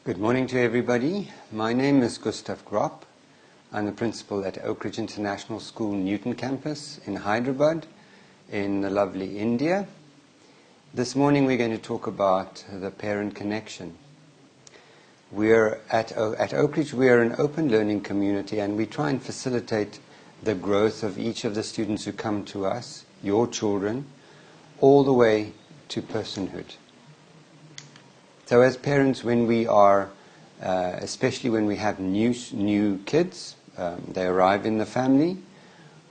Good morning to everybody. My name is Gustav Gropp. I'm the principal at Oakridge International School, Newton campus in Hyderabad in the lovely India. This morning we're going to talk about the parent connection. We're at Oakridge, we are an open learning community, and we try and facilitate the growth of each of the students who come to us, your children, all the way to personhood. So as parents, when we are, especially when we have new kids, they arrive in the family,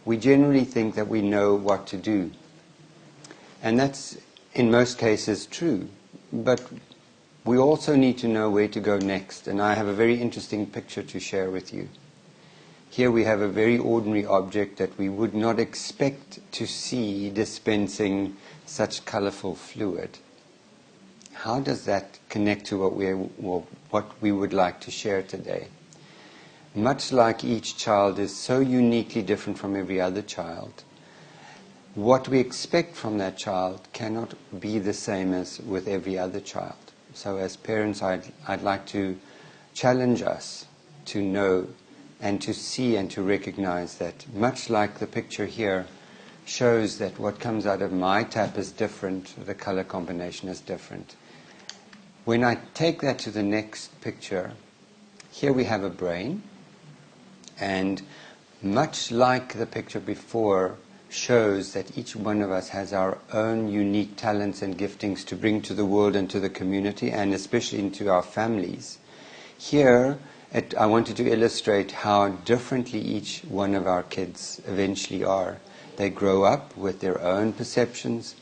we generally think that we know what to do. And that's in most cases true. But we also need to know where to go next. And I have a very interesting picture to share with you. Here we have a very ordinary object that we would not expect to see dispensing such colorful fluid. How does that connect to what we would like to share today? Much like each child is so uniquely different from every other child, what we expect from that child cannot be the same as with every other child. So as parents, I'd like to challenge us to know and to see and to recognize that, much like the picture here shows that what comes out of my tap is different, the color combination is different. When I take that to the next picture, here we have a brain, and much like the picture before shows that each one of us has our own unique talents and giftings to bring to the world and to the community, and especially into our families. Here, I wanted to illustrate how differently each one of our kids eventually are. They grow up with their own perceptions,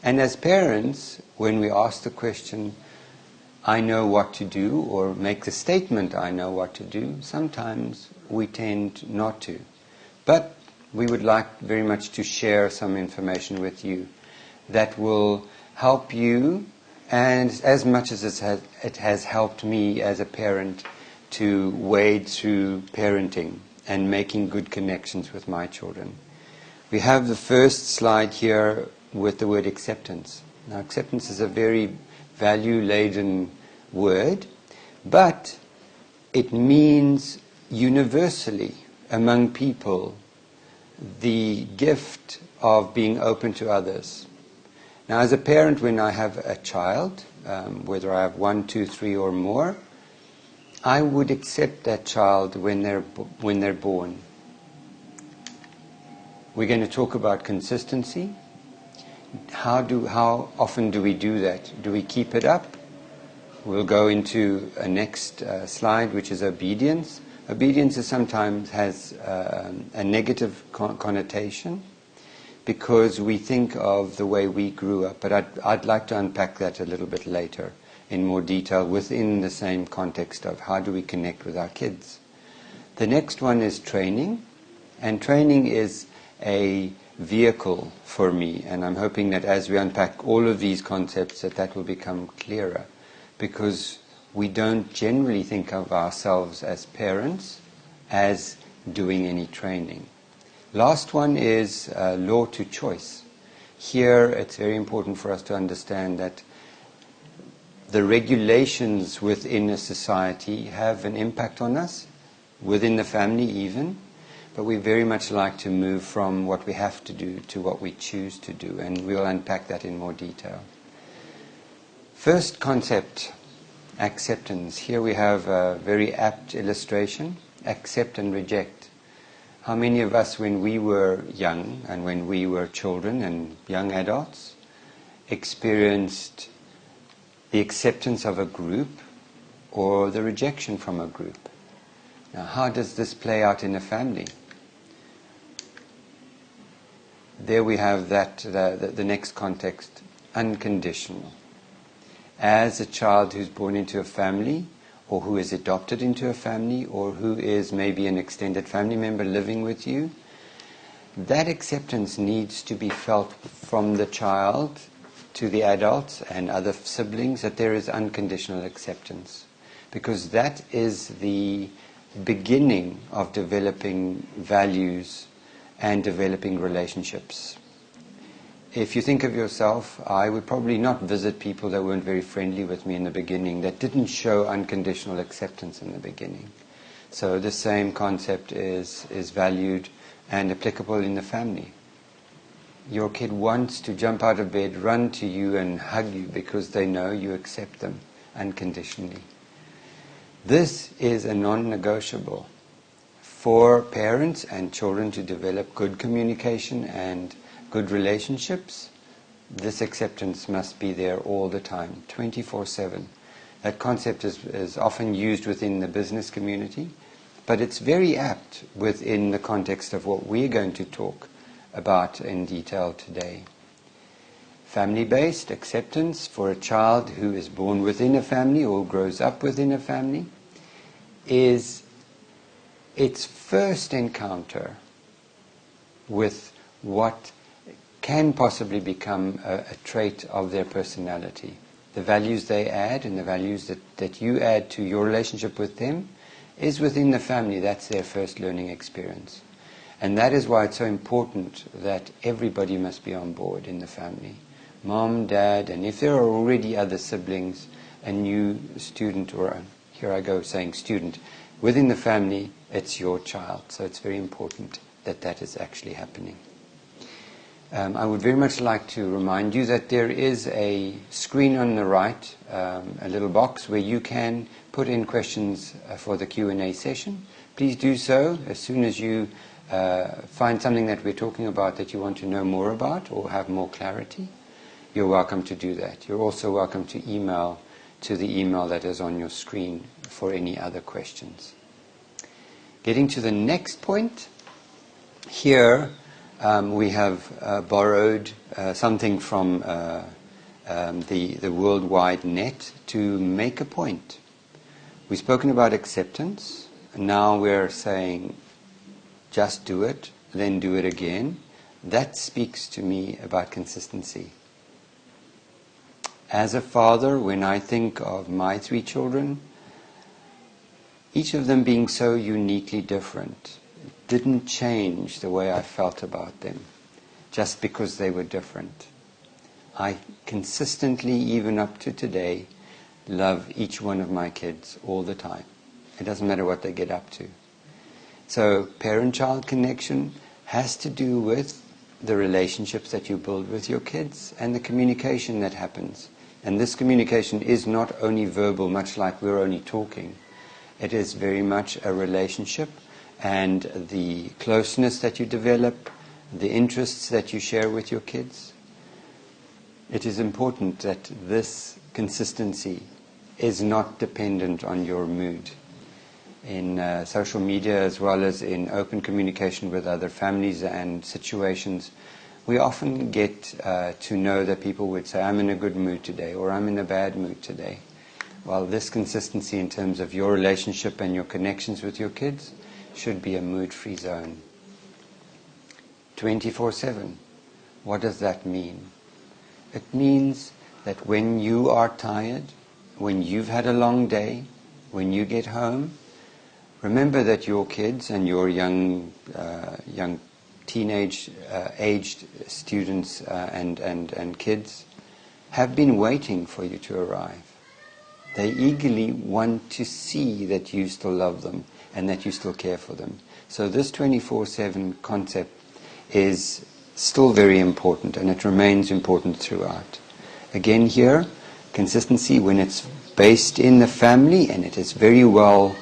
and as parents, when we ask the question, I know what to do, or make the statement, I know what to do, sometimes we tend not to. But we would like very much to share some information with you that will help you, and as much as it has helped me as a parent to wade through parenting and making good connections with my children. We have the first slide here with the word acceptance. Now, acceptance is a very value-laden word, but it means universally among people the gift of being open to others. Now, as a parent, when I have a child, whether I have 1, 2, 3 or more, I would accept that child when they're born. We're going to talk about consistency. How often do we do that? Do we keep it up? We'll go into a next slide, which is obedience. Obedience sometimes has a negative connotation because we think of the way we grew up. But I'd like to unpack that a little bit later in more detail within the same context of how do we connect with our kids. The next one is training. And training is a vehicle for me. And I'm hoping that as we unpack all of these concepts that will become clearer. Because we don't generally think of ourselves as parents as doing any training. Last one is law to choice. Here it's very important for us to understand that the regulations within a society have an impact on us, within the family even, but we very much like to move from what we have to do to what we choose to do, and we'll unpack that in more detail. First concept, acceptance. Here we have a very apt illustration, accept and reject. How many of us, when we were young and when we were children and young adults, experienced the acceptance of a group or the rejection from a group? Now, how does this play out in a family? There we have that, the next context, unconditional. As a child who's born into a family, or who is adopted into a family, or who is maybe an extended family member living with you, that acceptance needs to be felt from the child to the adults and other siblings, that there is unconditional acceptance. Because that is the beginning of developing values and developing relationships. if you think of yourself, I would probably not visit people that weren't very friendly with me in the beginning, that didn't show unconditional acceptance in the beginning. So the same concept is valued and applicable in the family. Your kid wants to jump out of bed, run to you and hug you because they know you accept them unconditionally. This is a non-negotiable for parents and children to develop good communication and good relationships. This acceptance must be there all the time, 24/7. That concept is often used within the business community, but it's very apt within the context of what we're going to talk about in detail today. Family-based acceptance for a child who is born within a family or grows up within a family is its first encounter with what can possibly become a trait of their personality. The values they add and the values that you add to your relationship with them is within the family. That's their first learning experience. And that is why it's so important that everybody must be on board in the family. Mom, dad, and if there are already other siblings, a new student, or here I go saying student, within the family, it's your child. So it's very important that that is actually happening. I would very much like to remind you that there is a screen on the right, a little box where you can put in questions for the Q&A session. Please do so as soon as you find something that we're talking about that you want to know more about or have more clarity. You're welcome to do that. You're also welcome to email to the email that is on your screen for any other questions. Getting to the next point, here we have borrowed something from the worldwide net to make a point. We've spoken about acceptance, and now we're saying just do it, then do it again. That speaks to me about consistency. As a father, when I think of my 3 children, each of them being so uniquely different, didn't change the way I felt about them just because they were different. I consistently, even up to today, love each one of my kids all the time. It doesn't matter what they get up to. So parent-child connection has to do with the relationships that you build with your kids and the communication that happens. And this communication is not only verbal, much like we're only talking. It is very much a relationship, and the closeness that you develop, the interests that you share with your kids. It is important that this consistency is not dependent on your mood. In social media, as well as in open communication with other families and situations, we often get to know that people would say, I'm in a good mood today, or I'm in a bad mood today. Well, this consistency in terms of your relationship and your connections with your kids should be a mood-free zone. 24/7. What does that mean? It means that when you are tired, when you've had a long day, when you get home, remember that your kids and your young teenage aged students and kids have been waiting for you to arrive. They eagerly want to see that you still love them and that you still care for them. So this 24/7 concept is still very important, and it remains important throughout. Again here, consistency when it's based in the family and it is very well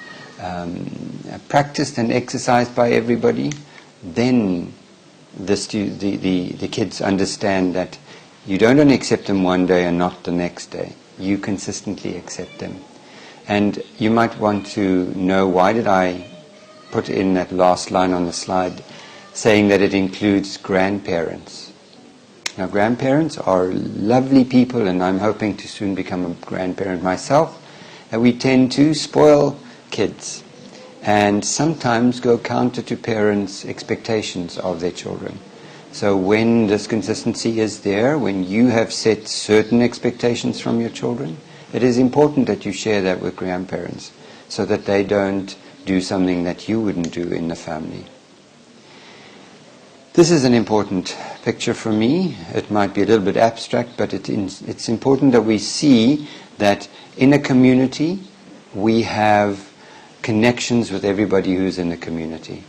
practiced and exercised by everybody, then the kids understand that you don't only accept them one day and not the next day. You consistently accept them. And you might want to know, why did I put in that last line on the slide saying that it includes grandparents? Now, grandparents are lovely people, and I'm hoping to soon become a grandparent myself. And we tend to spoil kids and sometimes go counter to parents' expectations of their children. So when this consistency is there, when you have set certain expectations from your children, it is important that you share that with grandparents so that they don't do something that you wouldn't do in the family. This is an important picture for me. It might be a little bit abstract, but it's important that we see that in a community we have connections with everybody who's in the community.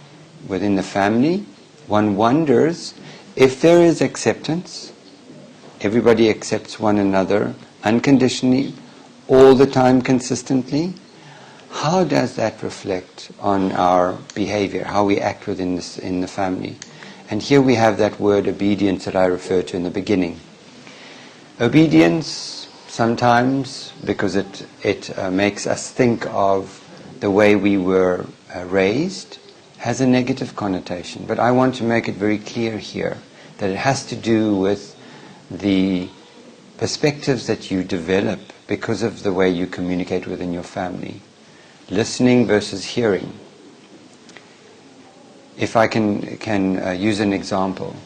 Within the family, one wonders if there is acceptance, everybody accepts one another unconditionally, all the time, consistently. How does that reflect on our behavior, how we act in the family? And here we have that word obedience that I referred to in the beginning. Obedience, sometimes, because it makes us think of the way we were raised, has a negative connotation. But I want to make it very clear here that it has to do with the perspectives that you develop because of the way you communicate within your family. Listening versus hearing. If I can use an example.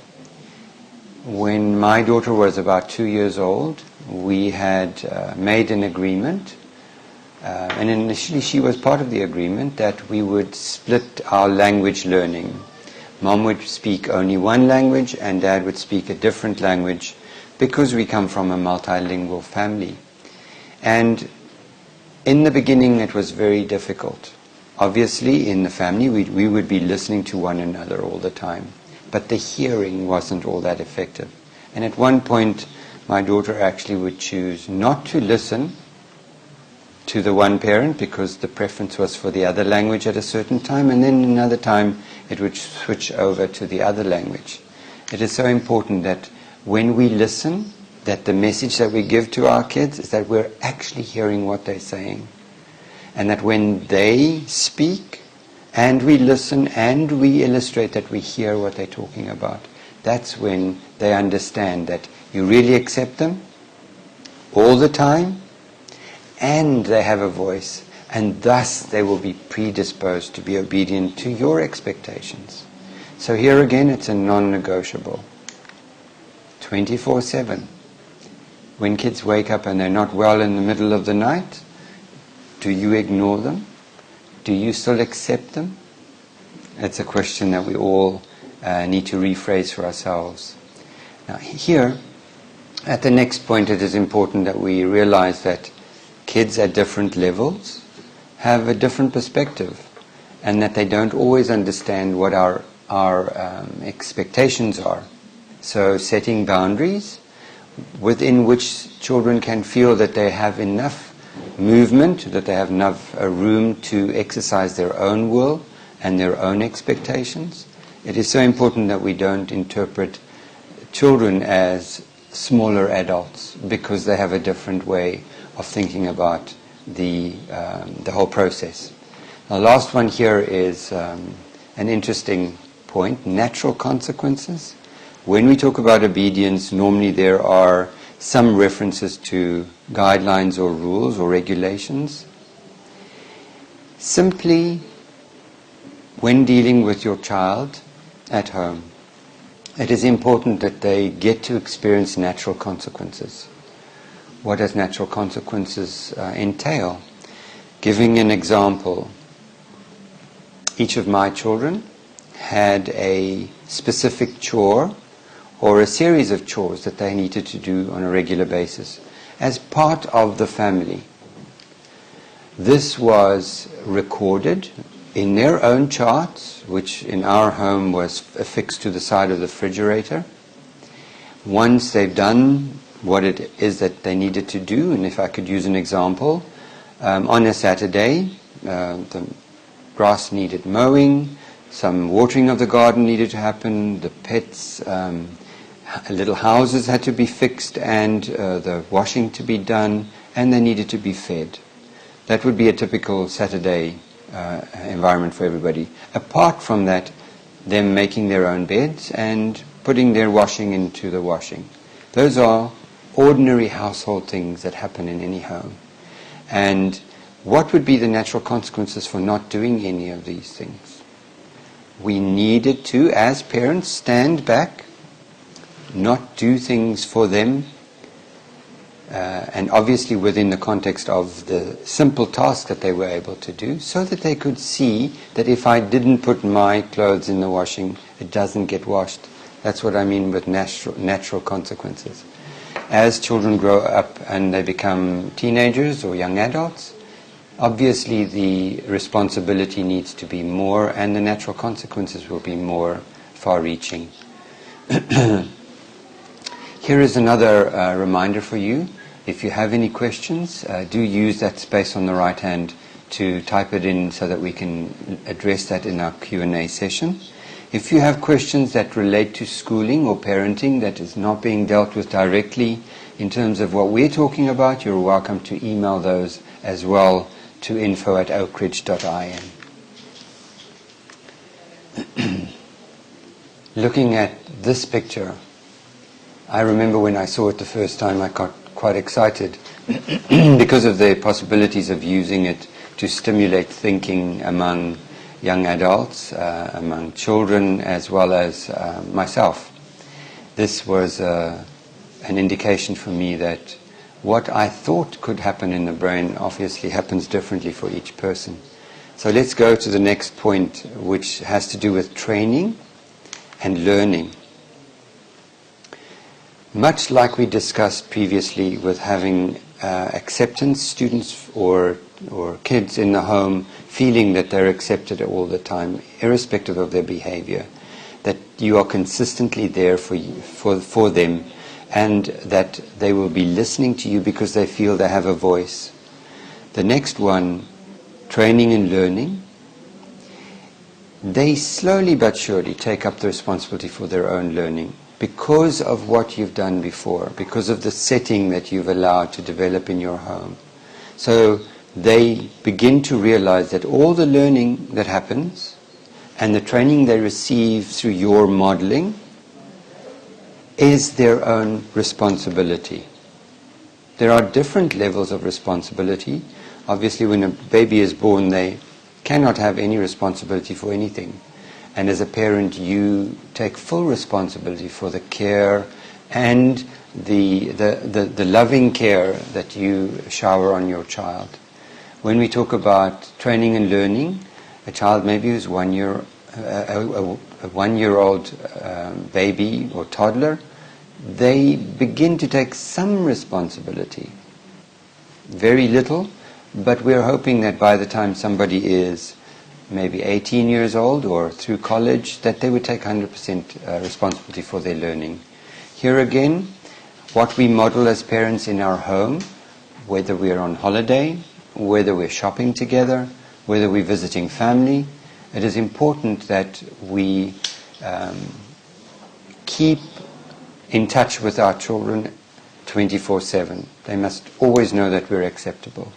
When my daughter was about 2 years old, we had made an agreement, and initially she was part of the agreement, that we would split our language learning. Mom would speak only one language and Dad would speak a different language, because we come from a multilingual family. And in the beginning it was very difficult. Obviously in the family we would be listening to one another all the time, but the hearing wasn't all that effective. And at one point my daughter actually would choose not to listen to the one parent because the preference was for the other language at a certain time, and then another time it would switch over to the other language. It is so important that when we listen, that the message that we give to our kids is that we're actually hearing what they're saying. And that when they speak, and we listen, and we illustrate that we hear what they're talking about, that's when they understand that you really accept them all the time, and they have a voice, and thus they will be predisposed to be obedient to your expectations. So here again, it's a non-negotiable. 24/7. When kids wake up and they're not well in the middle of the night, do you ignore them? Do you still accept them? It's a question that we all need to rephrase for ourselves. Now here, at the next point, it is important that we realize that kids at different levels have a different perspective, and that they don't always understand what our expectations are. So setting boundaries within which children can feel that they have enough movement, that they have enough room to exercise their own will and their own expectations. It is so important that we don't interpret children as smaller adults because they have a different way of thinking about the whole process. The last one here is an interesting point, natural consequences. When we talk about obedience, normally there are some references to guidelines or rules or regulations. Simply, when dealing with your child at home, it is important that they get to experience natural consequences. What does natural consequences entail? Giving an example, each of my children had a specific chore or a series of chores that they needed to do on a regular basis as part of the family. This was recorded in their own charts, which in our home was affixed to the side of the refrigerator. Once they've done what it is that they needed to do, and if I could use an example, on a Saturday, the grass needed mowing, some watering of the garden needed to happen, the pets' little houses had to be fixed, and the washing to be done, and they needed to be fed. That would be a typical Saturday environment for everybody. Apart from that, them making their own beds and putting their washing into the washing. Those are ordinary household things that happen in any home. And what would be the natural consequences for not doing any of these things? We needed to, as parents, stand back, not do things for them, and obviously within the context of the simple task that they were able to do, so that they could see that if I didn't put my clothes in the washing, it doesn't get washed. That's what I mean with natural consequences. As children grow up and they become teenagers or young adults, obviously the responsibility needs to be more, and the natural consequences will be more far-reaching. Here is another reminder for you. If you have any questions, do use that space on the right hand to type it in so that we can address that in our Q&A session. If you have questions that relate to schooling or parenting that is not being dealt with directly in terms of what we're talking about, you're welcome to email those as well to info@oakridge.in. Looking at this picture, I remember when I saw it the first time, I got quite excited because of the possibilities of using it to stimulate thinking among young adults, among children, as well as myself. This was an indication for me that what I thought could happen in the brain obviously happens differently for each person. So let's go to the next point, which has to do with training and learning. Much like we discussed previously with having acceptance, students or kids in the home feeling that they're accepted all the time, irrespective of their behavior, that you are consistently there for them, and that they will be listening to you because they feel they have a voice. The next one, training and learning, they slowly but surely take up the responsibility for their own learning because of what you've done before, because of the setting that you've allowed to develop in your home. So they begin to realize that all the learning that happens and the training they receive through your modeling is their own responsibility. There are different levels of responsibility. Obviously, when a baby is born, they cannot have any responsibility for anything. And as a parent, you take full responsibility for the care and the loving care that you shower on your child. When we talk about training and learning, a child maybe who's a one-year-old baby or toddler, they begin to take some responsibility. Very little, but we're hoping that by the time somebody is maybe 18 years old or through college, that they would take 100% responsibility for their learning. Here again, what we model as parents in our home, whether we're on holiday, whether we're shopping together, whether we're visiting family, it is important that we keep in touch with our children 24/7. They must always know that we're acceptable.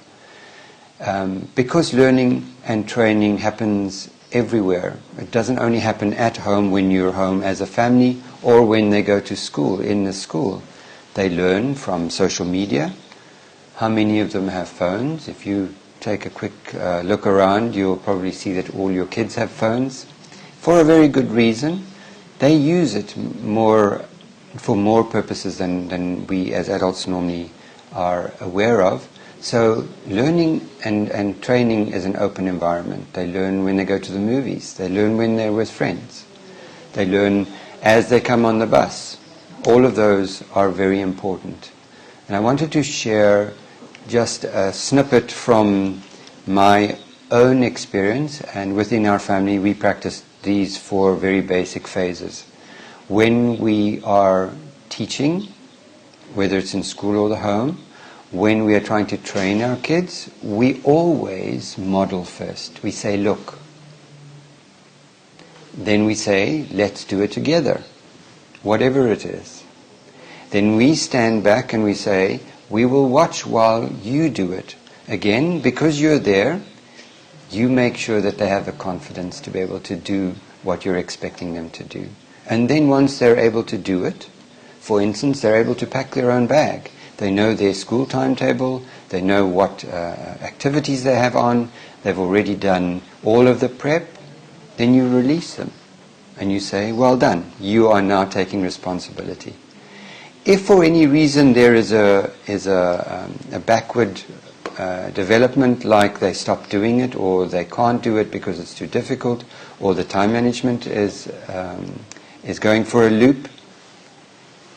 Because learning and training happens everywhere. It doesn't only happen at home when you're home as a family or when they go to school, in the school. They learn from social media. How many of them have phones? If you take a quick look around, you'll probably see that all your kids have phones. For a very good reason. They use it for more purposes than we as adults normally are aware of. So learning and training is an open environment. They learn when they go to the movies. They learn when they're with friends. They learn as they come on the bus. All of those are very important. And I wanted to share just a snippet from my own experience, and within our family we practice these 4 very basic phases. When we are teaching, whether it's in school or the home, when we are trying to train our kids, we always model first. We say, look. Then we say, let's do it together, whatever it is. Then we stand back and we say, we will watch while you do it. Again, because you're there, you make sure that they have the confidence to be able to do what you're expecting them to do. And then once they're able to do it, for instance, they're able to pack their own bag. They know their school timetable, they know what activities they have on, they've already done all of the prep, then you release them. And you say, well done, you are now taking responsibility. If for any reason there is a backward development, like they stop doing it, or they can't do it because it's too difficult, or the time management is going for a loop,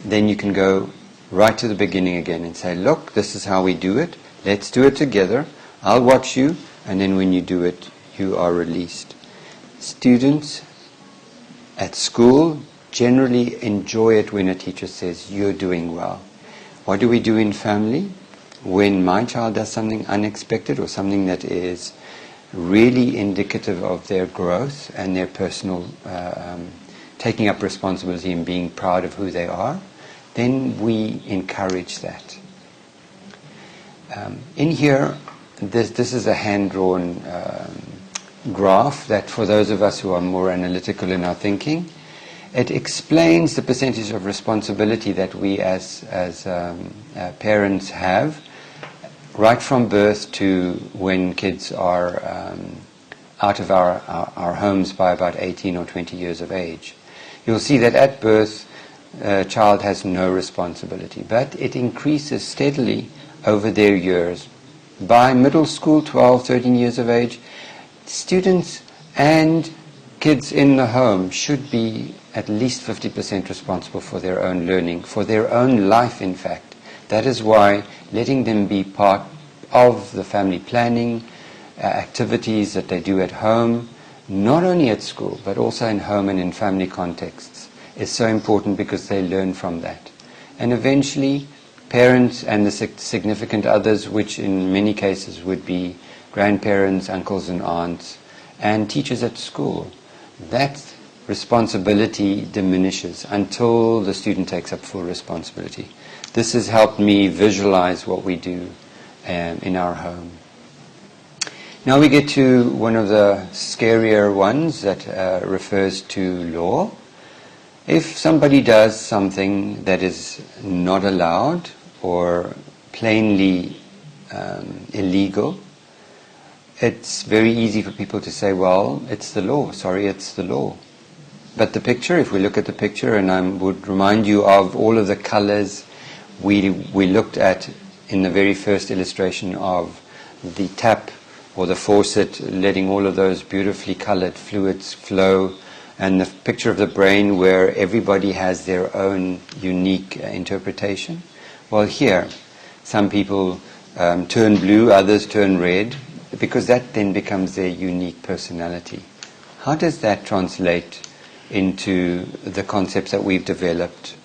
then you can go right to the beginning again and say, look, this is how we do it. Let's do it together. I'll watch you, and then when you do it, you are released. Students at school generally enjoy it when a teacher says, you're doing well. What do we do in family? When my child does something unexpected or something that is really indicative of their growth and their personal taking up responsibility and being proud of who they are, then we encourage that. In here, this is a hand-drawn graph that for those of us who are more analytical in our thinking, it explains the percentage of responsibility that we as parents have right from birth to when kids are out of our homes by about 18 or 20 years of age. You'll see that at birth, a child has no responsibility, but it increases steadily over their years. By middle school, 12, 13 years of age, students and kids in the home should be at least 50% responsible for their own learning, for their own life, in fact. That is why letting them be part of the family planning, activities that they do at home, not only at school, but also in home and in family contexts, is so important because they learn from that. And eventually, parents and the significant others, which in many cases would be grandparents, uncles and aunts, and teachers at school, that responsibility diminishes until the student takes up full responsibility. This has helped me visualize what we do in our home. Now we get to one of the scarier ones that refers to law. If somebody does something that is not allowed or plainly illegal, it's very easy for people to say, well, it's the law. Sorry, it's the law. But the picture, if we look at the picture, and I would remind you of all of the colors we looked at in the very first illustration of the tap or the faucet, letting all of those beautifully colored fluids flow, and the picture of the brain where everybody has their own unique interpretation. Well, here, some people turn blue, others turn red, because that then becomes their unique personality. How does that translate into the concepts that we've developed?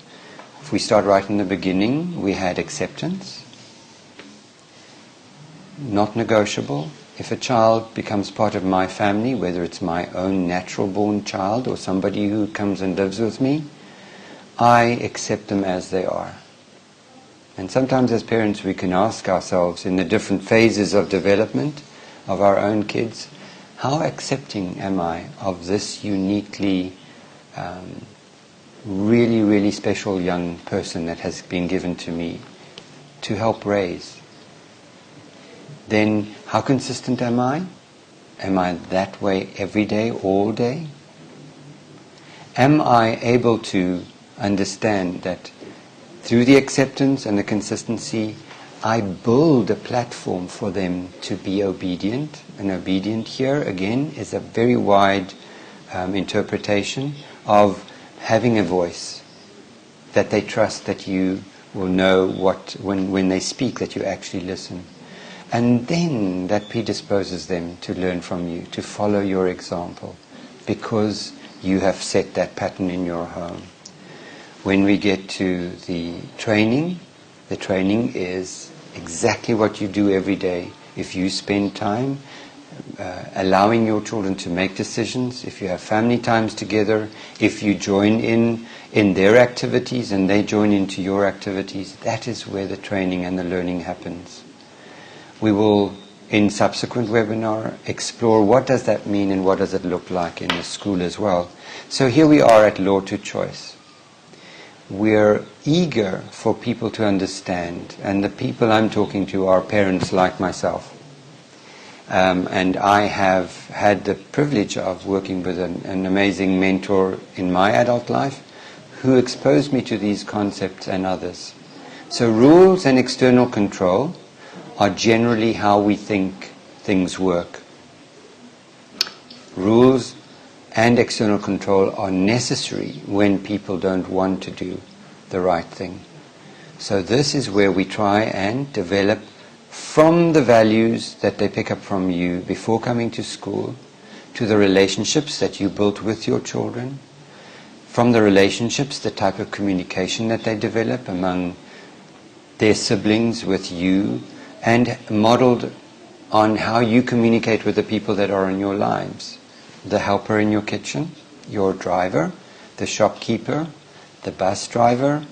If we start right in the beginning, we had acceptance, not negotiable. If a child becomes part of my family, whether it's my own natural-born child or somebody who comes and lives with me, I accept them as they are. And sometimes as parents we can ask ourselves in the different phases of development of our own kids, how accepting am I of this uniquely really, really special young person that has been given to me to help raise? Then how consistent am I? Am I that way every day, all day? Am I able to understand that through the acceptance and the consistency, I build a platform for them to be obedient? And obedient here, again, is a very wide interpretation of having a voice, that they trust that you will know what, when they speak, that you actually listen. And then that predisposes them to learn from you, to follow your example, because you have set that pattern in your home. When we get to the training is exactly what you do every day. If you spend time allowing your children to make decisions, if you have family times together, if you join in their activities and they join into your activities, that is where the training and the learning happens. We will, in subsequent webinar, explore what does that mean and what does it look like in the school as well. So here we are at Law to Choice. We're eager for people to understand, and the people I'm talking to are parents like myself. And I have had the privilege of working with an amazing mentor in my adult life who exposed me to these concepts and others. So rules and external control are generally how we think things work. Rules and external control are necessary when people don't want to do the right thing. So this is where we try and develop from the values that they pick up from you before coming to school, to the relationships that you built with your children, from the relationships, the type of communication that they develop among their siblings, with you, and modeled on how you communicate with the people that are in your lives. The helper in your kitchen, your driver, the shopkeeper, the bus driver,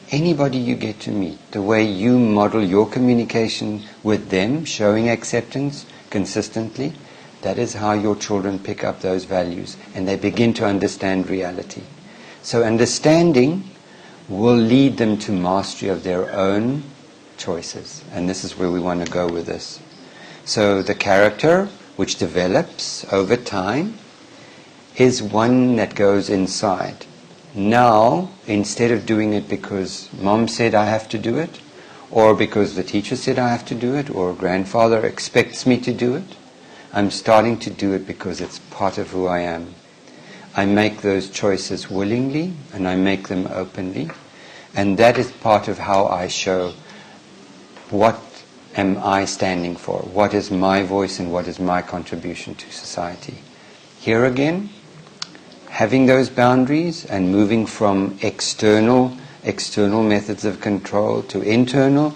anybody you get to meet, the way you model your communication with them, showing acceptance consistently, that is how your children pick up those values and they begin to understand reality. So understanding will lead them to mastery of their own choices. And this is where we want to go with this. So the character, which develops over time, is one that goes inside. Now, instead of doing it because mom said I have to do it, or because the teacher said I have to do it, or grandfather expects me to do it, I'm starting to do it because it's part of who I am. I make those choices willingly, and I make them openly, and that is part of how I show what am I standing for, what is my voice and what is my contribution to society. Here again, having those boundaries and moving from external methods of control to internal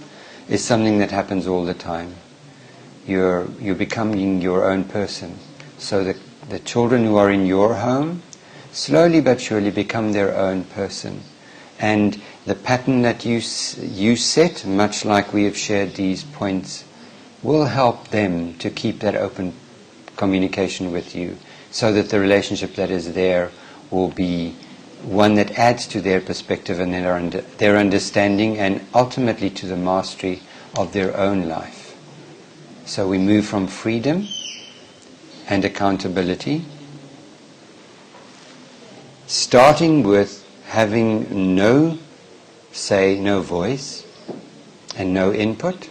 is something that happens all the time. You're becoming your own person. So the children who are in your home slowly but surely become their own person. And the pattern that you set, much like we have shared these points, will help them to keep that open communication with you, so that the relationship that is there will be one that adds to their perspective and their understanding, and ultimately to the mastery of their own life. So we move from freedom and accountability, starting with having no say, no voice, and no input.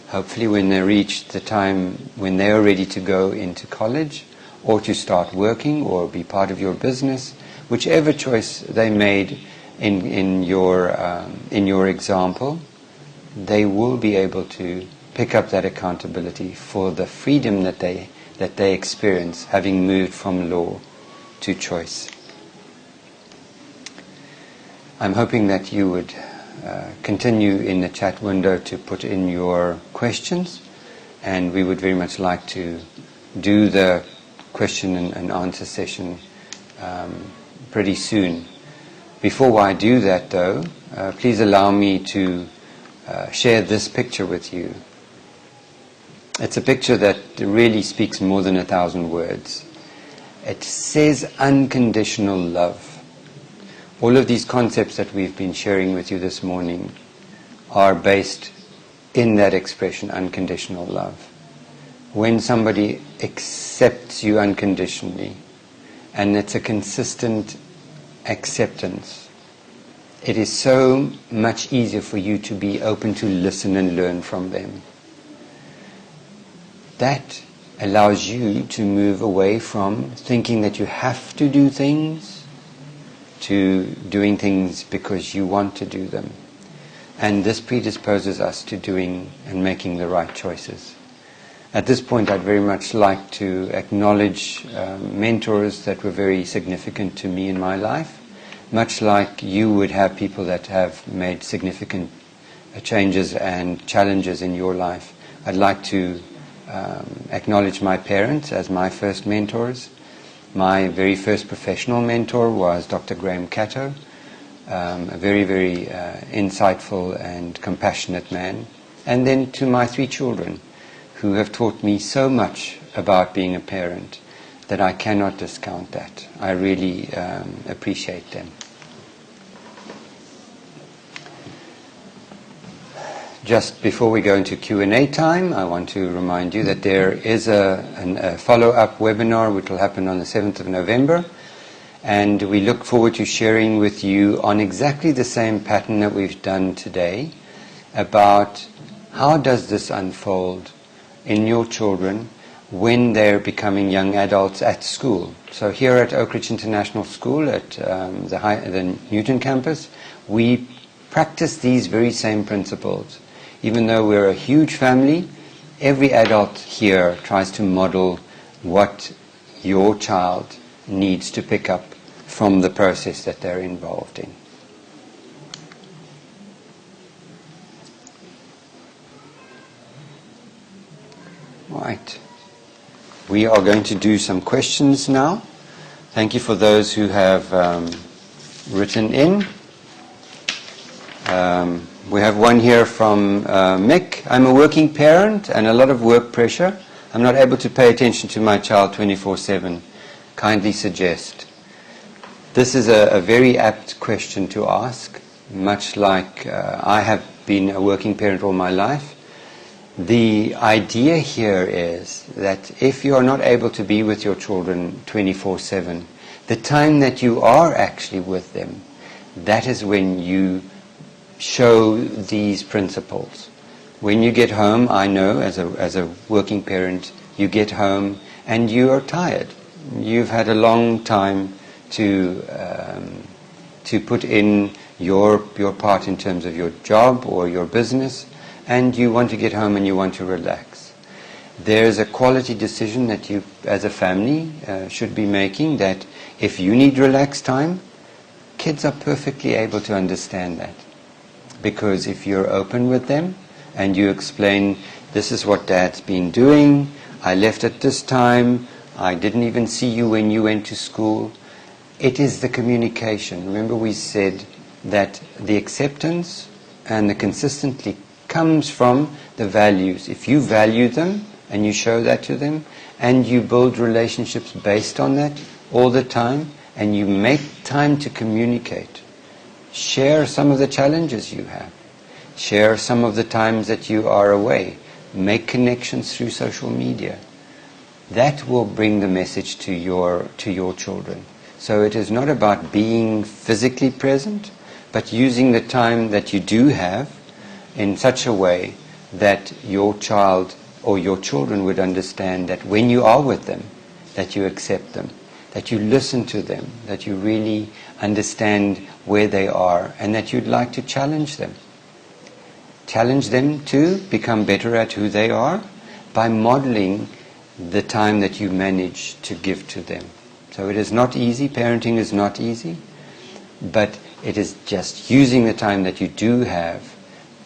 Hopefully when they reach the time when they are ready to go into college, or to start working, or be part of your business, whichever choice they made in your example, they will be able to pick up that accountability for the freedom that they experience, having moved from law to choice. I'm hoping that you would continue in the chat window to put in your questions, and we would very much like to do the question and answer session pretty soon. Before I do that though, please allow me to share this picture with you. It's a picture that really speaks more than 1,000 words. It says unconditional love. All of these concepts that we've been sharing with you this morning are based in that expression, unconditional love. When somebody accepts you unconditionally, and it's a consistent acceptance, it is so much easier for you to be open to listen and learn from them. That allows you to move away from thinking that you have to do things to doing things because you want to do them. And this predisposes us to doing and making the right choices. At this point, I'd very much like to acknowledge mentors that were very significant to me in my life, much like you would have people that have made significant changes and challenges in your life. I'd like to acknowledge my parents as my first mentors. My very first professional mentor was Dr. Graham Cato, a very, very insightful and compassionate man. And then to my 3 children, who have taught me so much about being a parent that I cannot discount that. I really appreciate them. Just before we go into Q&A time, I want to remind you that there is a follow-up webinar which will happen on the 7th of November. And we look forward to sharing with you on exactly the same pattern that we've done today about how does this unfold in your children when they're becoming young adults at school. So here at Oakridge International School at the Newton campus, we practice these very same principles. Even though we're a huge family, every adult here tries to model what your child needs to pick up from the process that they're involved in. Right. We are going to do some questions now. Thank you for those who have written in. We have one here from Mick. I'm a working parent and a lot of work pressure. I'm not able to pay attention to my child 24/7. Kindly suggest. This is a very apt question to ask, much like I have been a working parent all my life. The idea here is that if you are not able to be with your children 24/7, the time that you are actually with them, that is when you show these principles. When you get home, I know as a working parent, you get home and you are tired. You've had a long time to put in your part in terms of your job or your business, and you want to get home and you want to relax. There's a quality decision that you, as a family, should be making, that if you need relaxed time, kids are perfectly able to understand that. Because if you're open with them and you explain, this is what Dad's been doing, I left at this time, I didn't even see you when you went to school. It is the communication. Remember we said that the acceptance and the consistency comes from the values. If you value them and you show that to them and you build relationships based on that all the time and you make time to communicate, share some of the challenges you have, share some of the times that you are away, make connections through social media. That will bring the message to your children. So it is not about being physically present, but using the time that you do have in such a way that your child or your children would understand that when you are with them, that you accept them, that you listen to them, that you really understand where they are, and that you'd like to challenge them. Challenge them to become better at who they are by modeling the time that you manage to give to them. So it is not easy, parenting is not easy, but it is just using the time that you do have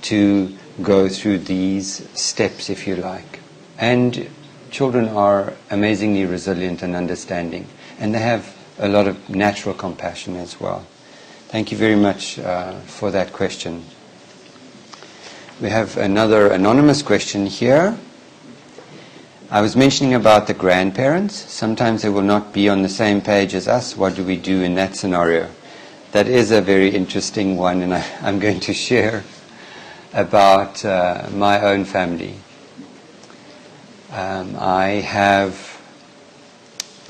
to go through these steps, if you like. And children are amazingly resilient and understanding, and they have a lot of natural compassion as well. Thank you very much for that question. We have another anonymous question here. I was mentioning about the grandparents. Sometimes they will not be on the same page as us. What do we do in that scenario? That is a very interesting one, and I'm going to share about my own family. I have,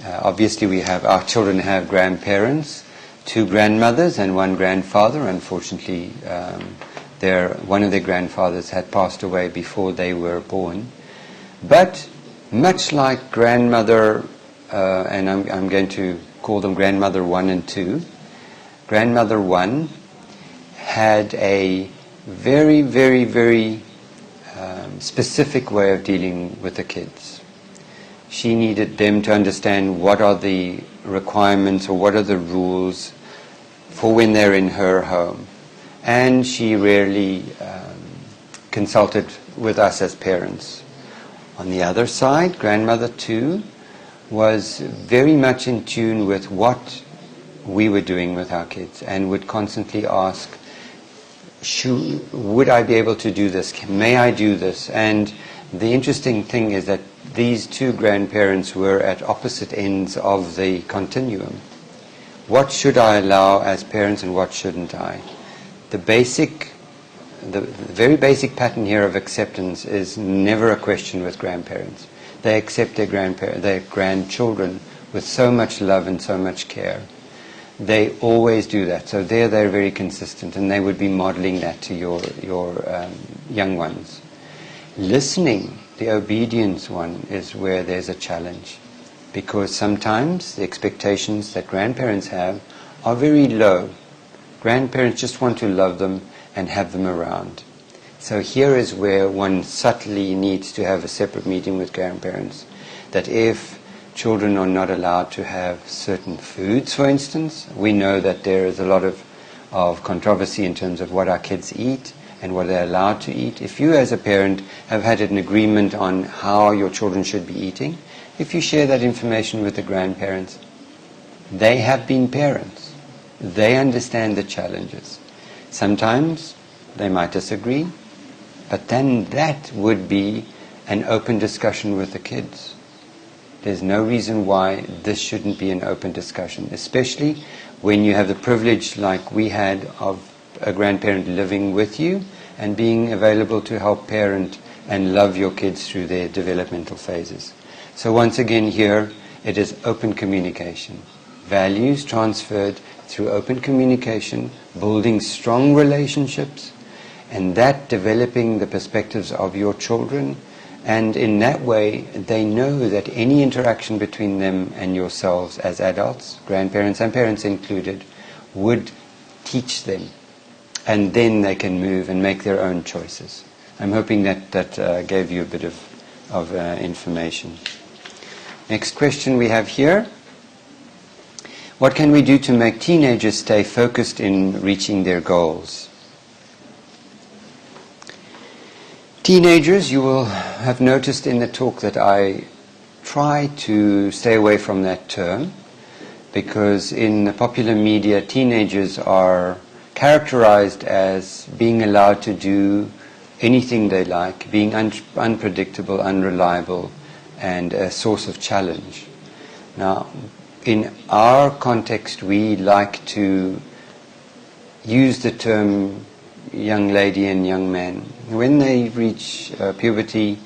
obviously our children have grandparents, 2 grandmothers and 1 grandfather. Unfortunately, one of their grandfathers had passed away before they were born. But much like grandmother, and I'm going to call them grandmother 1 and 2, grandmother 1 had a very, very, very specific way of dealing with the kids. She needed them to understand what are the requirements or what are the rules for when they're in her home. And she rarely consulted with us as parents. On the other side, grandmother 2 was very much in tune with what we were doing with our kids and would constantly ask, would I be able to do this? May I do this? And the interesting thing is that these 2 grandparents were at opposite ends of the continuum. What should I allow as parents and what shouldn't I? The very basic pattern here of acceptance is never a question with grandparents. They accept their grandchildren with so much love and so much care. they always do that. So there they're very consistent, and they would be modeling that to your young ones. Listening, the obedience one, is where there's a challenge, because sometimes the expectations that grandparents have are very low. Grandparents just want to love them and have them around. So here is where one subtly needs to have a separate meeting with grandparents, that if children are not allowed to have certain foods, for instance, we know that there is a lot of controversy in terms of what our kids eat and what they're allowed to eat. If you as a parent have had an agreement on how your children should be eating, if you share that information with the grandparents, they have been parents. They understand the challenges. Sometimes they might disagree, but then that would be an open discussion with the kids. There's no reason why this shouldn't be an open discussion, especially when you have the privilege like we had of a grandparent living with you and being available to help parent and love your kids through their developmental phases. So once again here, it is open communication. Values transferred through open communication, building strong relationships, and that developing the perspectives of your children. And in that way, they know that any interaction between them and yourselves as adults, grandparents and parents included, would teach them. And then they can move and make their own choices. I'm hoping that gave you a bit of information. Next question we have here. What can we do to make teenagers stay focused in reaching their goals? Teenagers, you will have noticed in the talk that I try to stay away from that term, because in the popular media, teenagers are characterized as being allowed to do anything they like, being unpredictable, unreliable, and a source of challenge. Now, in our context, we like to use the term young lady and young man. When they reach puberty,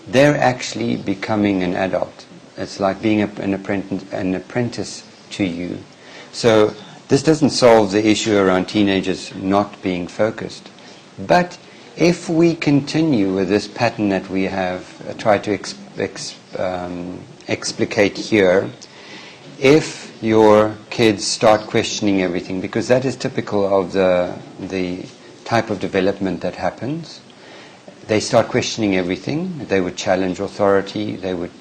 they're actually becoming an adult. It's like being an apprentice to you. So this doesn't solve the issue around teenagers not being focused. But if we continue with this pattern that we have tried to explicate here, if your kids start questioning everything, because that is typical of the type of development that happens, they start questioning everything. They would challenge authority. They would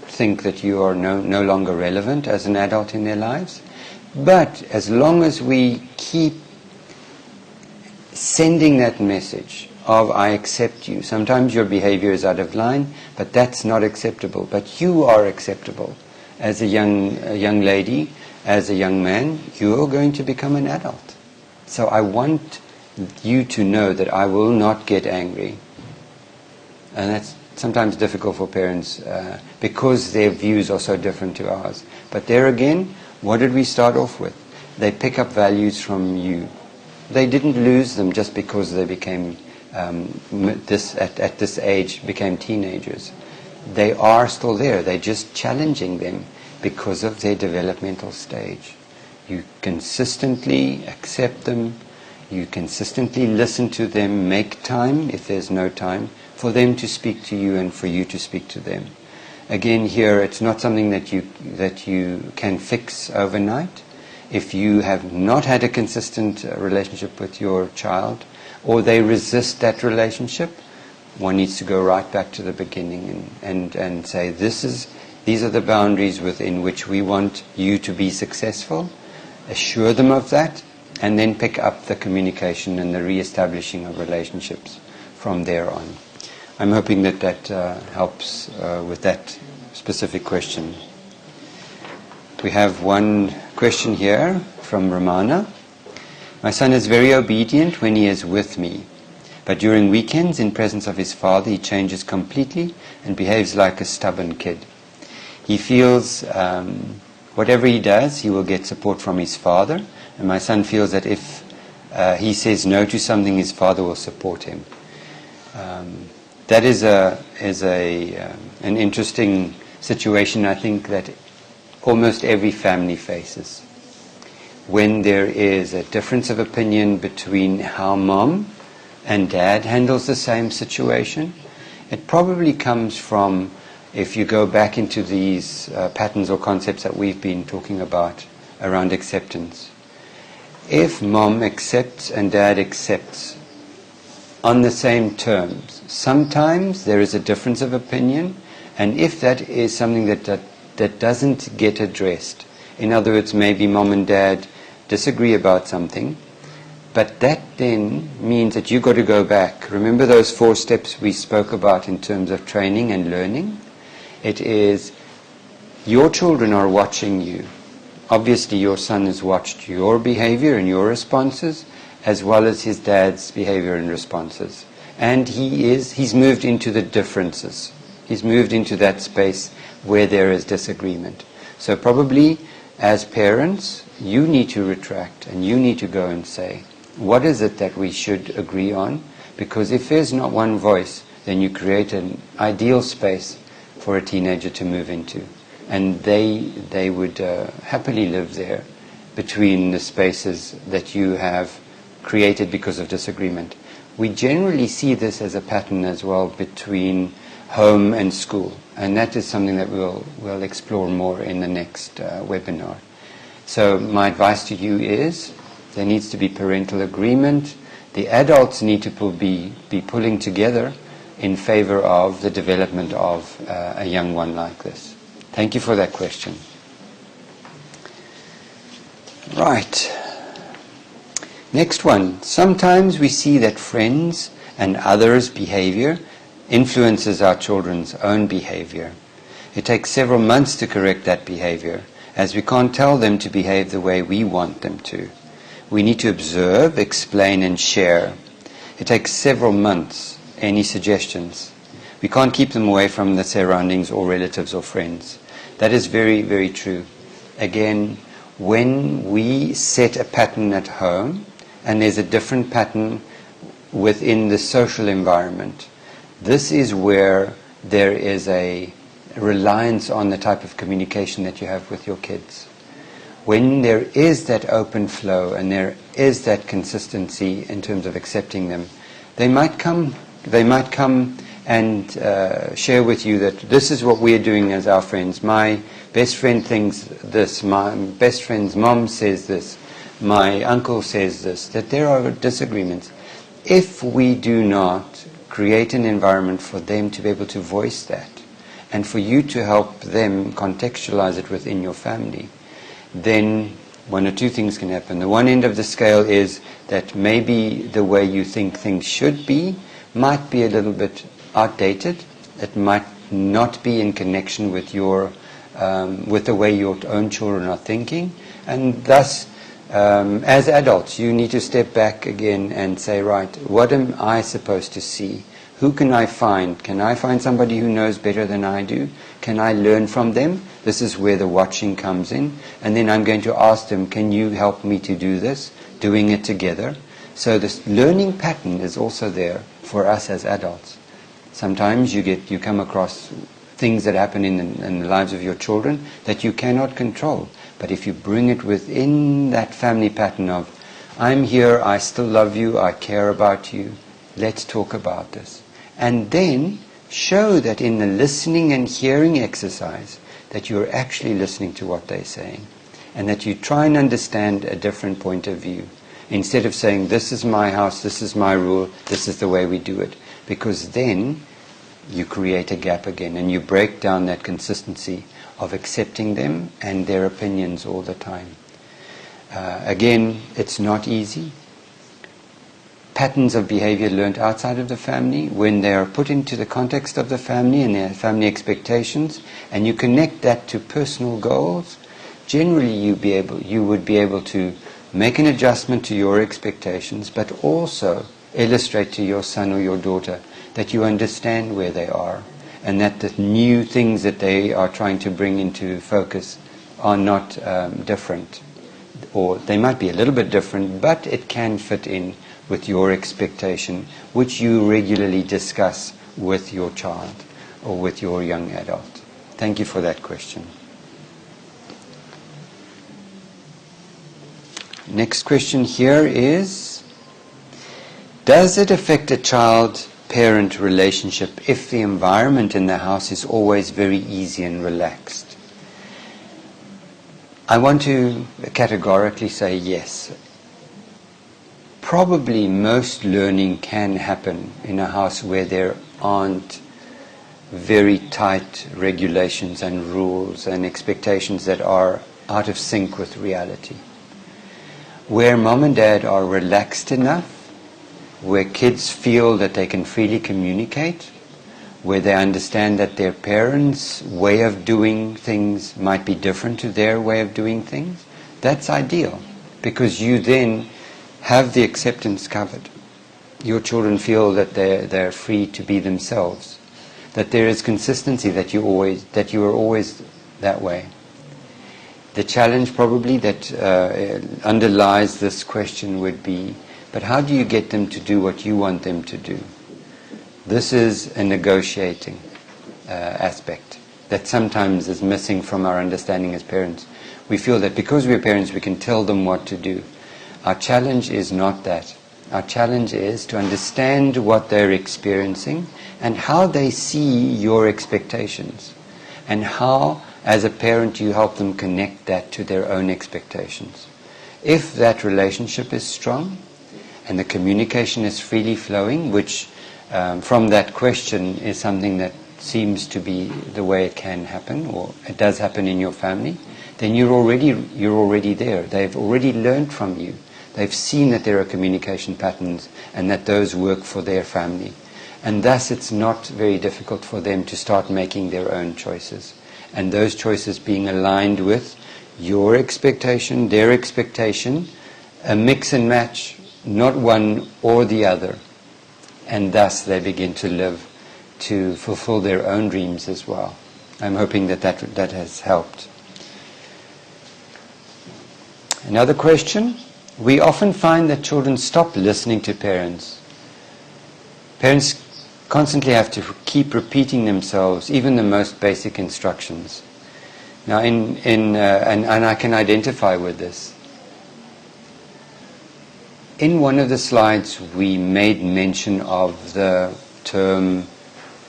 think that you are no longer relevant as an adult in their lives. But as long as we keep sending that message of I accept you, sometimes your behavior is out of line, but that's not acceptable. But you are acceptable. As a young lady, as a young man, you are going to become an adult. So I want you to know that I will not get angry. And that's sometimes difficult for parents because their views are so different to ours. But there again, what did we start off with? They pick up values from you. They didn't lose them just because they became at this age became teenagers. They are still there. They're just challenging them because of their developmental stage. You consistently accept them. You consistently listen to them. Make time, if there's no time, for them to speak to you and for you to speak to them. Again, here, it's not something that you can fix overnight. If you have not had a consistent relationship with your child, or they resist that relationship, one needs to go right back to the beginning and say, these are the boundaries within which we want you to be successful. Assure them of that, and then pick up the communication and the re-establishing of relationships from there on. I'm hoping that helps with that specific question. We have one question here from Ramana. My son is very obedient when he is with me, but during weekends, in presence of his father, he changes completely and behaves like a stubborn kid. He feels whatever he does, he will get support from his father, and my son feels that if he says no to something, his father will support him. That is an interesting situation, I think, that almost every family faces. when there is a difference of opinion between how mom and dad handles the same situation, it probably comes from, if you go back into these patterns or concepts that we've been talking about around acceptance. If mom accepts and dad accepts on the same terms, sometimes there is a difference of opinion, and if that is something that doesn't get addressed, in other words, maybe mom and dad disagree about something, but that then means that you've got to go back. Remember those 4 steps we spoke about in terms of training and learning? It is, your children are watching you. Obviously your son has watched your behavior and your responses, as well as his dad's behavior and responses. And he's moved into the differences. He's moved into that space where there is disagreement. So probably as parents, you need to retract and you need to go and say, what is it that we should agree on? Because if there's not one voice, then you create an ideal space for a teenager to move into. And they would happily live there between the spaces that you have created because of disagreement. We generally see this as a pattern as well between home and school, and that is something that we'll explore more in the next webinar. So my advice to you is, there needs to be parental agreement. The adults need to be pulling together in favor of the development of a young one like this. Thank you for that question. Right. Next one. Sometimes we see that friends and others' behavior influences our children's own behavior. It takes several months to correct that behavior, as we can't tell them to behave the way we want them to. We need to observe, explain, and share. It takes several months. Any suggestions? We can't keep them away from the surroundings or relatives or friends. That is very, very true. Again, when we set a pattern at home, and there's a different pattern within the social environment, this is where there is a reliance on the type of communication that you have with your kids. When there is that open flow and there is that consistency in terms of accepting them, they might come and share with you that this is what we're doing as our friends. My best friend thinks this, my best friend's mom says this, my uncle says this, that there are disagreements. If we do not create an environment for them to be able to voice that, and for you to help them contextualize it within your family, then one or two things can happen. The one end of the scale is that maybe the way you think things should be might be a little bit outdated. It might not be in connection with with the way your own children are thinking, and thus as adults you need to step back again and say, right, what am I supposed to see? Who can I find? Can I find somebody who knows better than I do? Can I learn from them? This is where the watching comes in. And then I'm going to ask them, can you help me to do this? Doing it together. So this learning pattern is also there for us as adults. Sometimes you come across things that happen in the lives of your children that you cannot control. But if you bring it within that family pattern of, I'm here, I still love you, I care about you, let's talk about this. And then show that in the listening and hearing exercise that you're actually listening to what they're saying, and that you try and understand a different point of view, instead of saying, this is my house, this is my rule, this is the way we do it. Because then you create a gap again, and you break down that consistency of accepting them and their opinions all the time. Again, it's not easy. Patterns of behavior learned outside of the family, when they are put into the context of the family and their family expectations, and you connect that to personal goals, generally you would be able to make an adjustment to your expectations, but also illustrate to your son or your daughter that you understand where they are, and that the new things that they are trying to bring into focus are not different. Or they might be a little bit different, but it can fit in with your expectation, which you regularly discuss with your child or with your young adult. Thank you for that question. Next question here is, does it affect a child-parent relationship if the environment in the house is always very easy and relaxed? I want to categorically say yes. Probably most learning can happen in a house where there aren't very tight regulations and rules and expectations that are out of sync with reality. Where mom and dad are relaxed enough, where kids feel that they can freely communicate, where they understand that their parents' way of doing things might be different to their way of doing things, that's ideal, because you then have the acceptance covered. Your children feel that they're free to be themselves, that there is consistency, that you are always that way. The challenge probably that underlies this question would be, but how do you get them to do what you want them to do? This is a negotiating aspect that sometimes is missing from our understanding as parents. We feel that because we're parents we can tell them what to do. Our challenge is not that. Our challenge is to understand what they're experiencing and how they see your expectations, and how, as a parent, you help them connect that to their own expectations. If that relationship is strong and the communication is freely flowing, which from that question is something that seems to be the way it can happen, or it does happen in your family, then you're already there. They've already learned from you. They've seen that there are communication patterns and that those work for their family. And thus it's not very difficult for them to start making their own choices. And those choices being aligned with your expectation, their expectation, a mix and match, not one or the other. And thus they begin to live to fulfill their own dreams as well. I'm hoping that has helped. Another question. We often find that children stop listening to parents. Parents constantly have to keep repeating themselves, even the most basic instructions. Now, and I can identify with this. In one of the slides, we made mention of the term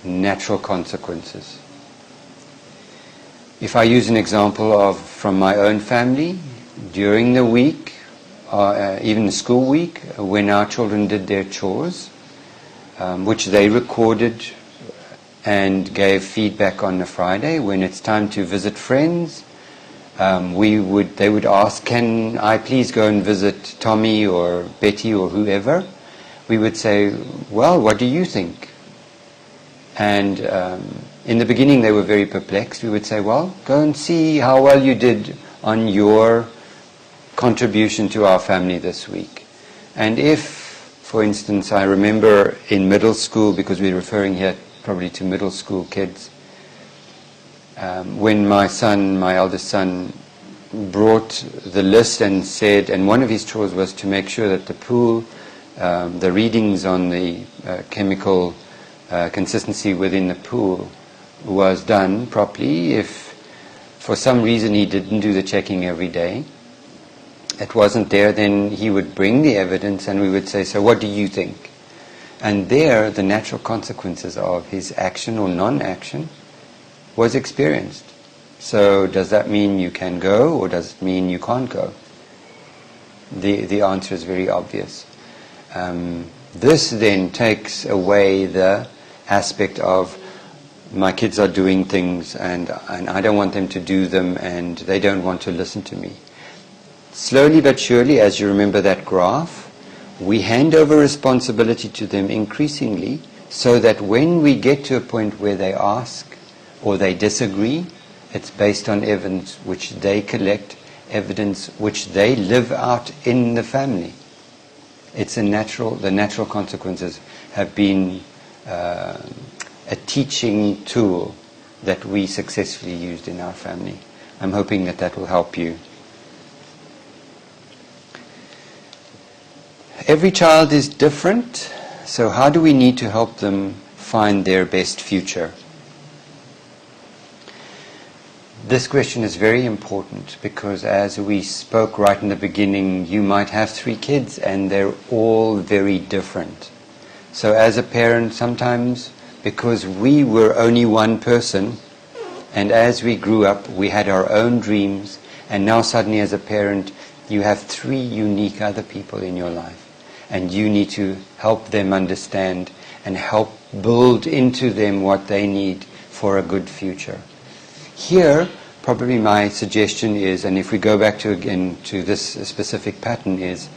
natural consequences. If I use an example from my own family, during the week, even the school week, when our children did their chores, which they recorded and gave feedback on a Friday, when it's time to visit friends, they would ask, can I please go and visit Tommy or Betty or whoever? We would say, well, what do you think? And in the beginning they were very perplexed. We would say, well, go and see how well you did on your contribution to our family this week. And if, for instance, I remember in middle school, because we're referring here probably to middle school kids, when my eldest son, brought the list and said, and one of his chores was to make sure that the pool, the readings on the chemical consistency within the pool was done properly. If for some reason he didn't do the checking every day, it wasn't there, then he would bring the evidence and we would say, so what do you think? And there the natural consequences of his action or non-action was experienced. So does that mean you can go, or does it mean you can't go? The answer is very obvious. This then takes away the aspect of my kids are doing things and I don't want them to do them and they don't want to listen to me. Slowly but surely, as you remember that graph, we hand over responsibility to them increasingly, so that when we get to a point where they ask or they disagree, it's based on evidence which they collect, evidence which they live out in the family. It's the natural consequences have been a teaching tool that we successfully used in our family. I'm hoping that will help you. Every child is different, so how do we need to help them find their best future? This question is very important because, as we spoke right in the beginning, you might have 3 kids and they're all very different. So as a parent, sometimes because we were only one person, and as we grew up we had our own dreams, and now suddenly as a parent you have 3 unique other people in your life, and you need to help them understand and help build into them what they need for a good future. Here, probably my suggestion is, and if we go back to this specific pattern, is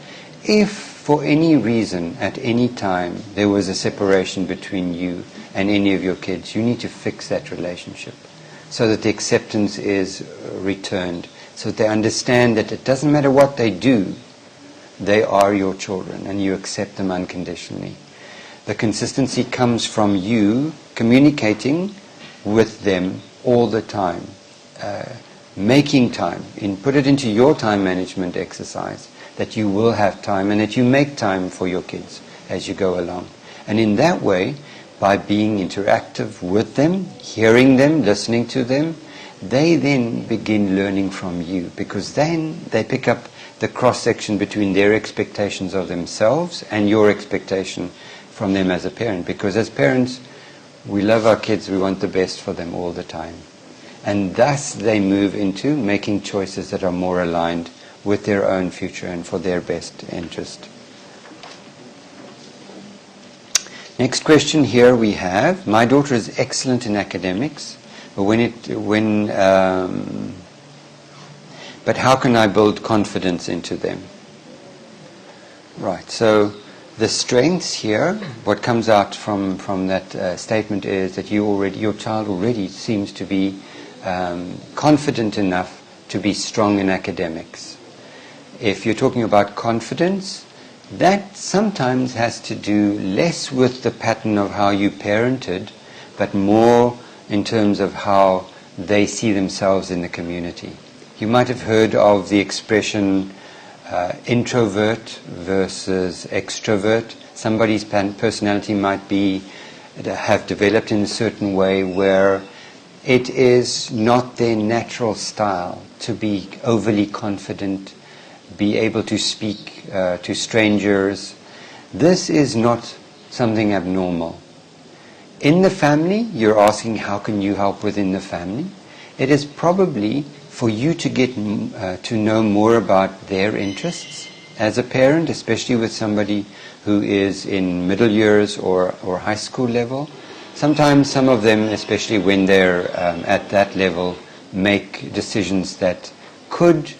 if for any reason at any time there was a separation between you and any of your kids, you need to fix that relationship so that the acceptance is returned, so that they understand that it doesn't matter what they do, they are your children and you accept them unconditionally. The consistency comes from you communicating with them all the time, making time, put it into your time management exercise, that you will have time and that you make time for your kids as you go along. And in that way, by being interactive with them, hearing them, listening to them, they then begin learning from you, because then they pick up the cross-section between their expectations of themselves and your expectation from them as a parent. Because as parents, we love our kids, we want the best for them all the time. And thus they move into making choices that are more aligned with their own future and for their best interest. Next question here we have, my daughter is excellent in academics, but but how can I build confidence into them? Right, so the strengths here, what comes out from that statement is that your child already seems to be confident enough to be strong in academics. If you're talking about confidence, that sometimes has to do less with the pattern of how you parented, but more in terms of how they see themselves in the community. You might have heard of the expression introvert versus extrovert. Somebody's personality might have developed in a certain way where it is not their natural style to be overly confident, be able to speak to strangers. This is not something abnormal. In the family, you're asking how can you help within the family. It is probably for you to get to know more about their interests as a parent, especially with somebody who is in middle years or high school level. Sometimes some of them, especially when they're at that level, make decisions that could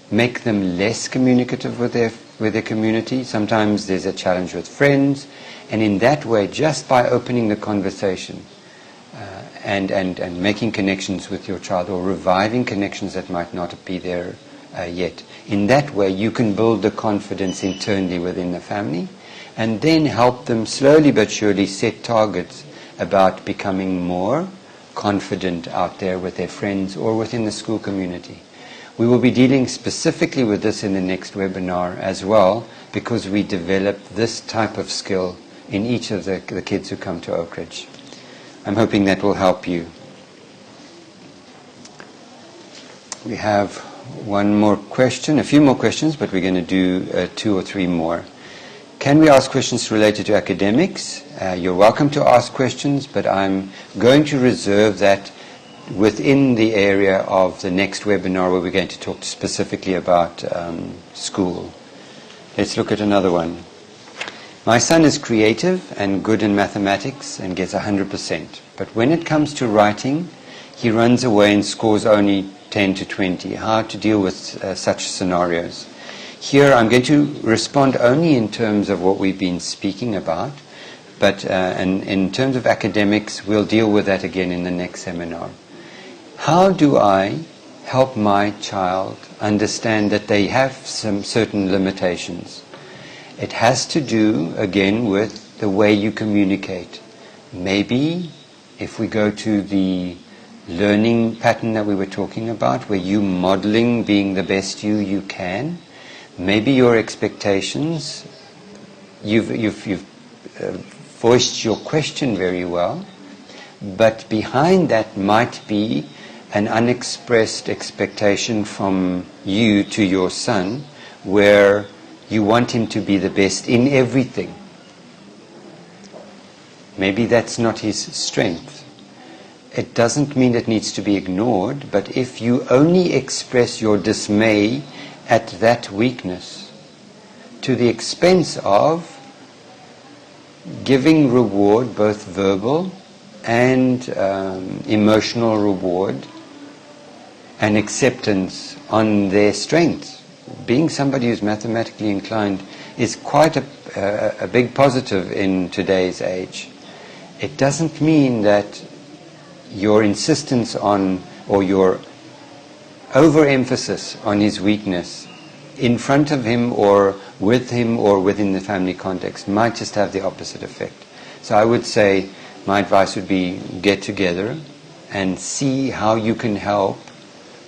make them less communicative with their community. Sometimes there's a challenge with friends, and in that way, just by opening the conversation and making connections with your child, or reviving connections that might not be there yet, in that way you can build the confidence internally within the family, and then help them slowly but surely set targets about becoming more confident out there with their friends or within the school community. We will be dealing specifically with this in the next webinar as well, because we develop this type of skill in each of the kids who come to Oakridge. I'm hoping that will help you. We have one more question, a few more questions, but we're going to do 2 or 3 more. Can we ask questions related to academics? You're welcome to ask questions, but I'm going to reserve that within the area of the next webinar, where we're going to talk specifically about school. Let's look at another one. My son is creative and good in mathematics and gets 100%. But when it comes to writing, he runs away and scores only 10 to 20. How to deal with such scenarios? Here I'm going to respond only in terms of what we've been speaking about, but and in terms of academics, we'll deal with that again in the next seminar. How do I help my child understand that they have some certain limitations? It has to do, again, with the way you communicate. Maybe if we go to the learning pattern that we were talking about, where you modeling being the best you can, maybe your expectations, you've voiced your question very well, but behind that might be an unexpressed expectation from you to your son, where you want him to be the best in everything. Maybe that's not his strength. It doesn't mean it needs to be ignored, but if you only express your dismay at that weakness to the expense of giving reward, both verbal and emotional reward, and acceptance on their strengths. Being somebody who's mathematically inclined is quite a big positive in today's age. It doesn't mean that your insistence on, or your overemphasis on his weakness in front of him or within the family context might just have the opposite effect. So I would say my advice would be get together and see how you can help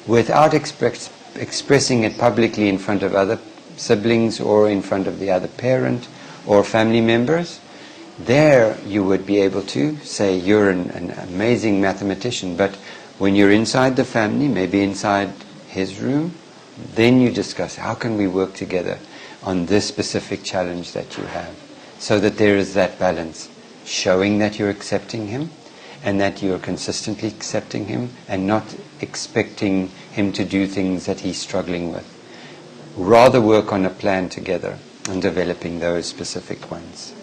without expressing it publicly in front of other siblings or in front of the other parent or family members. There you would be able to say you're an amazing mathematician, but when you're inside the family, maybe inside his room, then you discuss how can we work together on this specific challenge that you have, so that there is that balance, showing that you're accepting him and that you're consistently accepting him and not expecting him to do things that he's struggling with. Rather work on a plan together and developing those specific ones.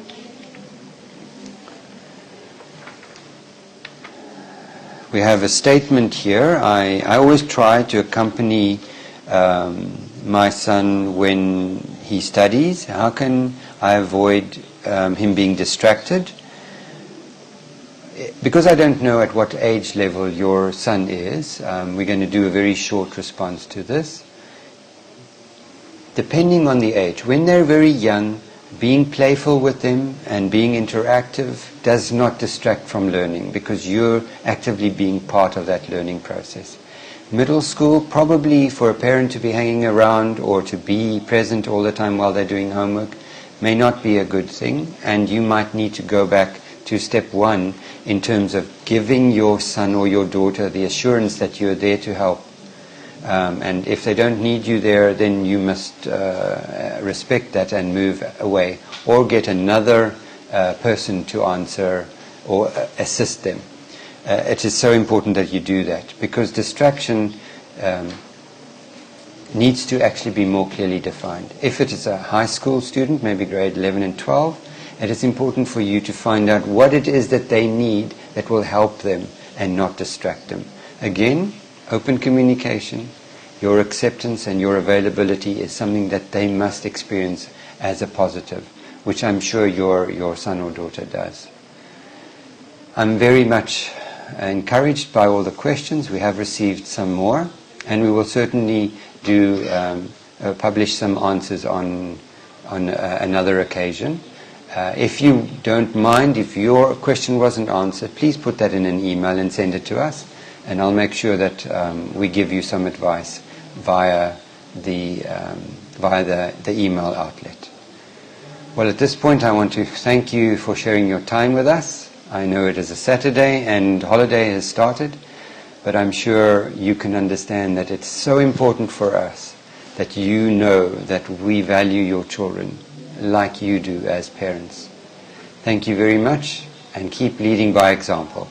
We have a statement here. I always try to accompany my son when he studies. How can I avoid him being distracted? Because I don't know at what age level your son is, we're going to do a very short response to this. Depending on the age, when they're very young, being playful with them and being interactive does not distract from learning, because you're actively being part of that learning process. Middle school, probably for a parent to be hanging around or to be present all the time while they're doing homework may not be a good thing, and you might need to go back to step one in terms of giving your son or your daughter the assurance that you're there to help. And if they don't need you there, then you must respect that and move away, or get another person to answer or assist them. It is so important that you do that, because distraction needs to actually be more clearly defined. If it is a high school student, maybe grade 11 and 12, it is important for you to find out what it is that they need that will help them and not distract them. Again, open communication, your acceptance and your availability is something that they must experience as a positive, which I'm sure your son or daughter does. I'm very much encouraged by all the questions. We have received some more, and we will certainly do publish some answers on another occasion. If you don't mind, if your question wasn't answered, please put that in an email and send it to us, and I'll make sure that we give you some advice via the email outlet. Well, at this point I want to thank you for sharing your time with us. I know it is a Saturday and holiday has started, but I'm sure you can understand that it's so important for us that you know that we value your children like you do as parents. Thank you very much, and keep leading by example.